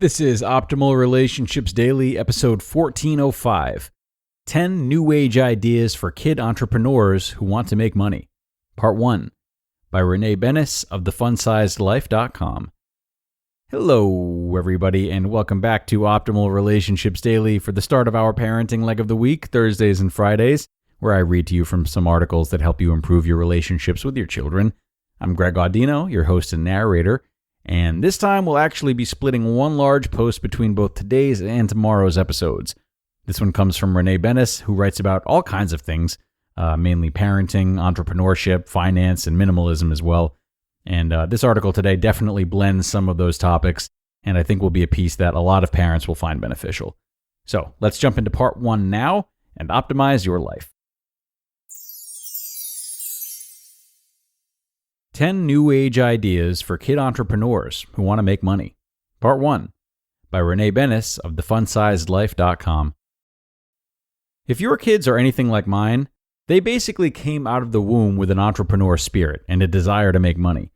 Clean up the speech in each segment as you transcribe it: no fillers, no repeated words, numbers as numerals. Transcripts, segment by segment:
This is Optimal Relationships Daily, episode 1405. 10 New Age Ideas for Kid Entrepreneurs Who Want to Make Money. Part 1, by Renee Benes of thefunsizedlife.com. Hello, everybody, and welcome back to Optimal Relationships Daily for the start of our parenting leg of the week, Thursdays and Fridays, where I read to you from some articles that help you improve your relationships with your children. I'm Greg Audino, your host and narrator. And this time we'll actually be splitting one large post between both today's and tomorrow's episodes. This one comes from Renee Benes, who writes about all kinds of things, mainly parenting, entrepreneurship, finance, and minimalism as well. And this article today definitely blends some of those topics, and I think will be a piece that a lot of parents will find beneficial. So let's jump into part 1 now and optimize your life. 10 New Age Ideas for Kid Entrepreneurs Who Want to Make Money. Part 1, by Renee Benes of thefunsizedlife.com. If your kids are anything like mine, they basically came out of the womb with an entrepreneur spirit and a desire to make money.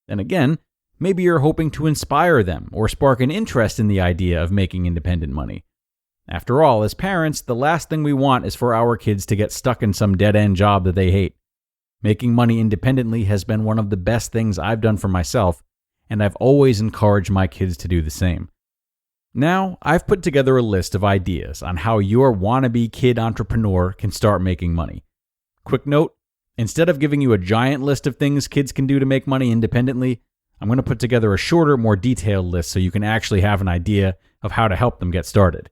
And again, maybe you're hoping to inspire them or spark an interest in the idea of making independent money. After all, as parents, the last thing we want is for our kids to get stuck in some dead-end job that they hate. Making money independently has been one of the best things I've done for myself, and I've always encouraged my kids to do the same. Now, I've put together a list of ideas on how your wannabe kid entrepreneur can start making money. Quick note, instead of giving you a giant list of things kids can do to make money independently, I'm going to put together a shorter, more detailed list so you can actually have an idea of how to help them get started.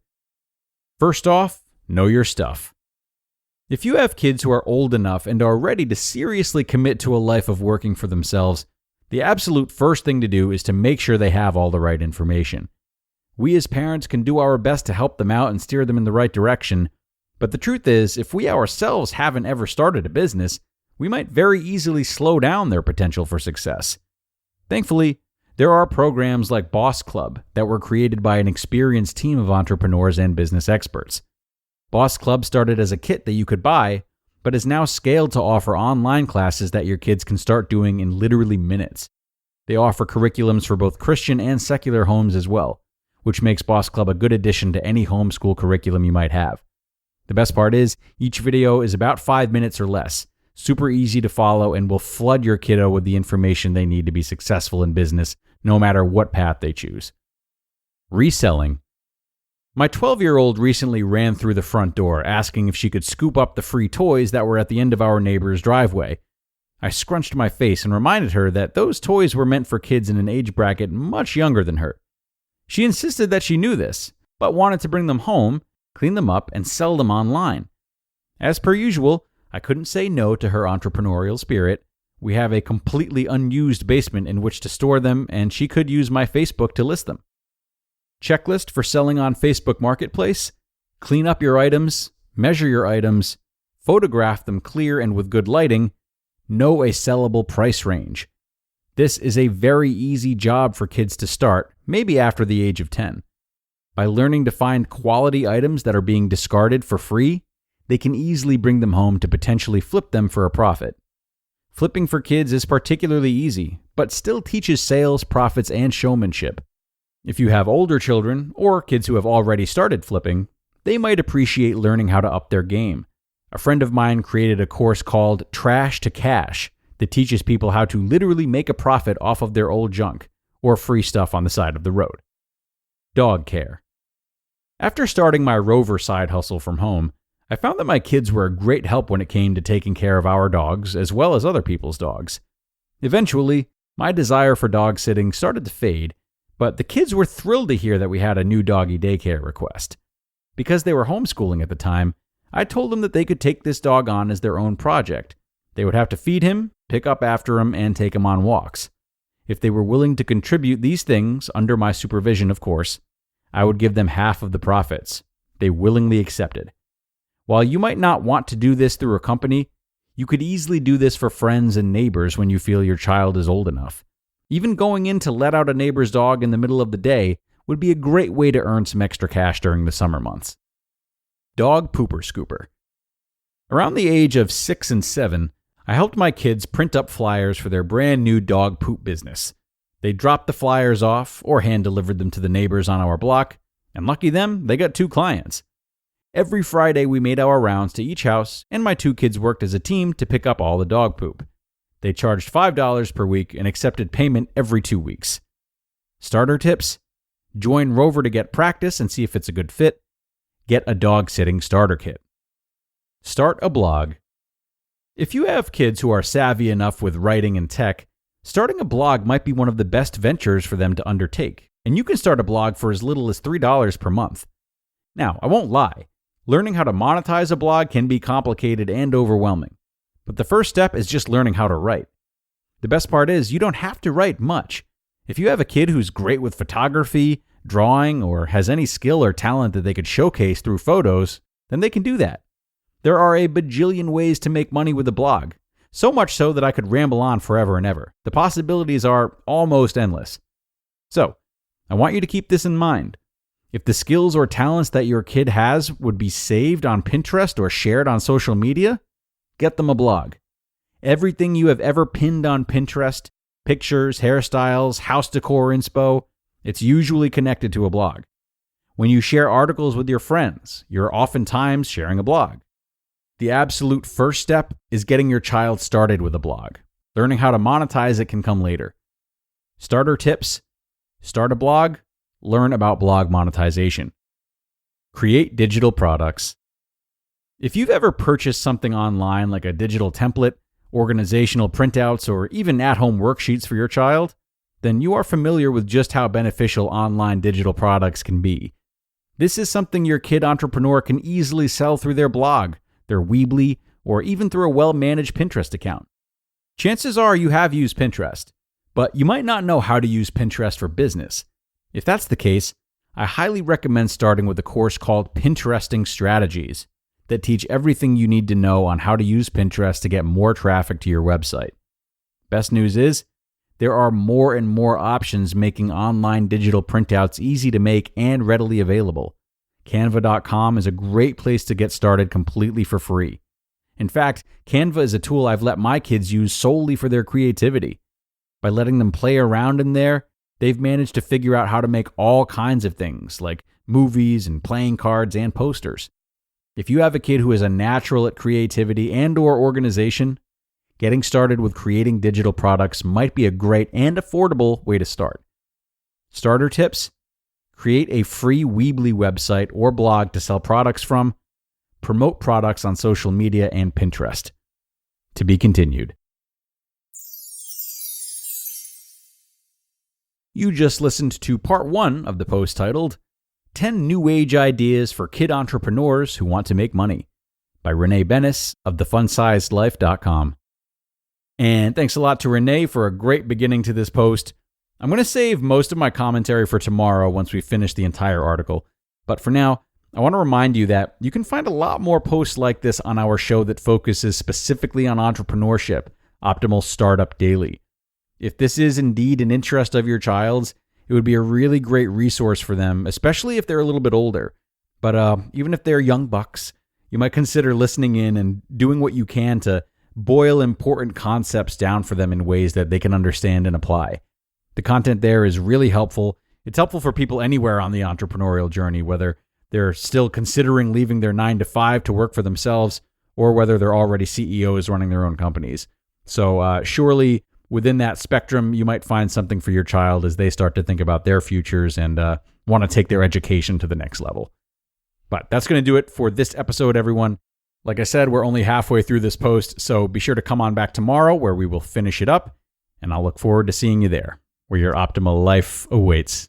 First off, know your stuff. If you have kids who are old enough and are ready to seriously commit to a life of working for themselves, the absolute first thing to do is to make sure they have all the right information. We as parents can do our best to help them out and steer them in the right direction, but the truth is, if we ourselves haven't ever started a business, we might very easily slow down their potential for success. Thankfully, there are programs like Boss Club that were created by an experienced team of entrepreneurs and business experts. Boss Club started as a kit that you could buy, but is now scaled to offer online classes that your kids can start doing in literally minutes. They offer curriculums for both Christian and secular homes as well, which makes Boss Club a good addition to any homeschool curriculum you might have. The best part is, each video is about 5 minutes or less, super easy to follow, and will flood your kiddo with the information they need to be successful in business, no matter what path they choose. Reselling. My 12-year-old recently ran through the front door asking if she could scoop up the free toys that were at the end of our neighbor's driveway. I scrunched my face and reminded her that those toys were meant for kids in an age bracket much younger than her. She insisted that she knew this, but wanted to bring them home, clean them up, and sell them online. As per usual, I couldn't say no to her entrepreneurial spirit. We have a completely unused basement in which to store them, and she could use my Facebook to list them. Checklist for selling on Facebook Marketplace: clean up your items, measure your items, photograph them clear and with good lighting, know a sellable price range. This is a very easy job for kids to start, maybe after the age of 10. By learning to find quality items that are being discarded for free, they can easily bring them home to potentially flip them for a profit. Flipping for kids is particularly easy, but still teaches sales, profits, and showmanship. If you have older children, or kids who have already started flipping, they might appreciate learning how to up their game. A friend of mine created a course called Trash to Cash that teaches people how to literally make a profit off of their old junk, or free stuff on the side of the road. Dog care. After starting my Rover side hustle from home, I found that my kids were a great help when it came to taking care of our dogs as well as other people's dogs. Eventually, my desire for dog sitting started to fade, but the kids were thrilled to hear that we had a new doggy daycare request. Because they were homeschooling at the time, I told them that they could take this dog on as their own project. They would have to feed him, pick up after him, and take him on walks. If they were willing to contribute these things, under my supervision of course, I would give them half of the profits. They willingly accepted. While you might not want to do this through a company, you could easily do this for friends and neighbors when you feel your child is old enough. Even going in to let out a neighbor's dog in the middle of the day would be a great way to earn some extra cash during the summer months. Dog pooper scooper. Around the age of 6 and 7, I helped my kids print up flyers for their brand new dog poop business. They dropped the flyers off or hand-delivered them to the neighbors on our block, and lucky them, they got 2 clients. Every Friday, we made our rounds to each house, and my 2 kids worked as a team to pick up all the dog poop. They charged $5 per week and accepted payment every 2 weeks. Starter tips: join Rover to get practice and see if it's a good fit. Get a dog sitting starter kit. Start a blog. If you have kids who are savvy enough with writing and tech, starting a blog might be one of the best ventures for them to undertake, and you can start a blog for as little as $3 per month. Now, I won't lie, learning how to monetize a blog can be complicated and overwhelming, but the first step is just learning how to write. The best part is you don't have to write much. If you have a kid who's great with photography, drawing, or has any skill or talent that they could showcase through photos, then they can do that. There are a bajillion ways to make money with a blog, so much so that I could ramble on forever and ever. The possibilities are almost endless. So, I want you to keep this in mind. If the skills or talents that your kid has would be saved on Pinterest or shared on social media, get them a blog. Everything you have ever pinned on Pinterest, pictures, hairstyles, house decor inspo, it's usually connected to a blog. When you share articles with your friends, you're oftentimes sharing a blog. The absolute first step is getting your child started with a blog. Learning how to monetize it can come later. Starter tips: start a blog, learn about blog monetization. Create digital products. If you've ever purchased something online like a digital template, organizational printouts, or even at-home worksheets for your child, then you are familiar with just how beneficial online digital products can be. This is something your kid entrepreneur can easily sell through their blog, their Weebly, or even through a well-managed Pinterest account. Chances are you have used Pinterest, but you might not know how to use Pinterest for business. If that's the case, I highly recommend starting with a course called Pinteresting Strategies that teach everything you need to know on how to use Pinterest to get more traffic to your website. Best news is, there are more and more options making online digital printouts easy to make and readily available. Canva.com is a great place to get started completely for free. In fact, Canva is a tool I've let my kids use solely for their creativity. By letting them play around in there, they've managed to figure out how to make all kinds of things, like movies and playing cards and posters. If you have a kid who is a natural at creativity and/or organization, getting started with creating digital products might be a great and affordable way to start. Starter tips: create a free Weebly website or blog to sell products from. Promote products on social media and Pinterest. To be continued. You just listened to part 1 of the post titled 10 New Age Ideas for Kid Entrepreneurs Who Want to Make Money by Renee Benes of thefunsizedlife.com. And thanks a lot to Renee for a great beginning to this post. I'm going to save most of my commentary for tomorrow once we finish the entire article. But for now, I want to remind you that you can find a lot more posts like this on our show that focuses specifically on entrepreneurship, Optimal Startup Daily. If this is indeed an interest of your child's, it would be a really great resource for them, especially if they're a little bit older. But even if they're young bucks, you might consider listening in and doing what you can to boil important concepts down for them in ways that they can understand and apply. The content there is really helpful. It's helpful for people anywhere on the entrepreneurial journey, whether they're still considering leaving their 9-to-5 to work for themselves, or whether they're already CEOs running their own companies. So surely within that spectrum, you might find something for your child as they start to think about their futures and want to take their education to the next level. But that's going to do it for this episode, everyone. Like I said, we're only halfway through this post, so be sure to come on back tomorrow where we will finish it up, and I'll look forward to seeing you there, where your optimal life awaits.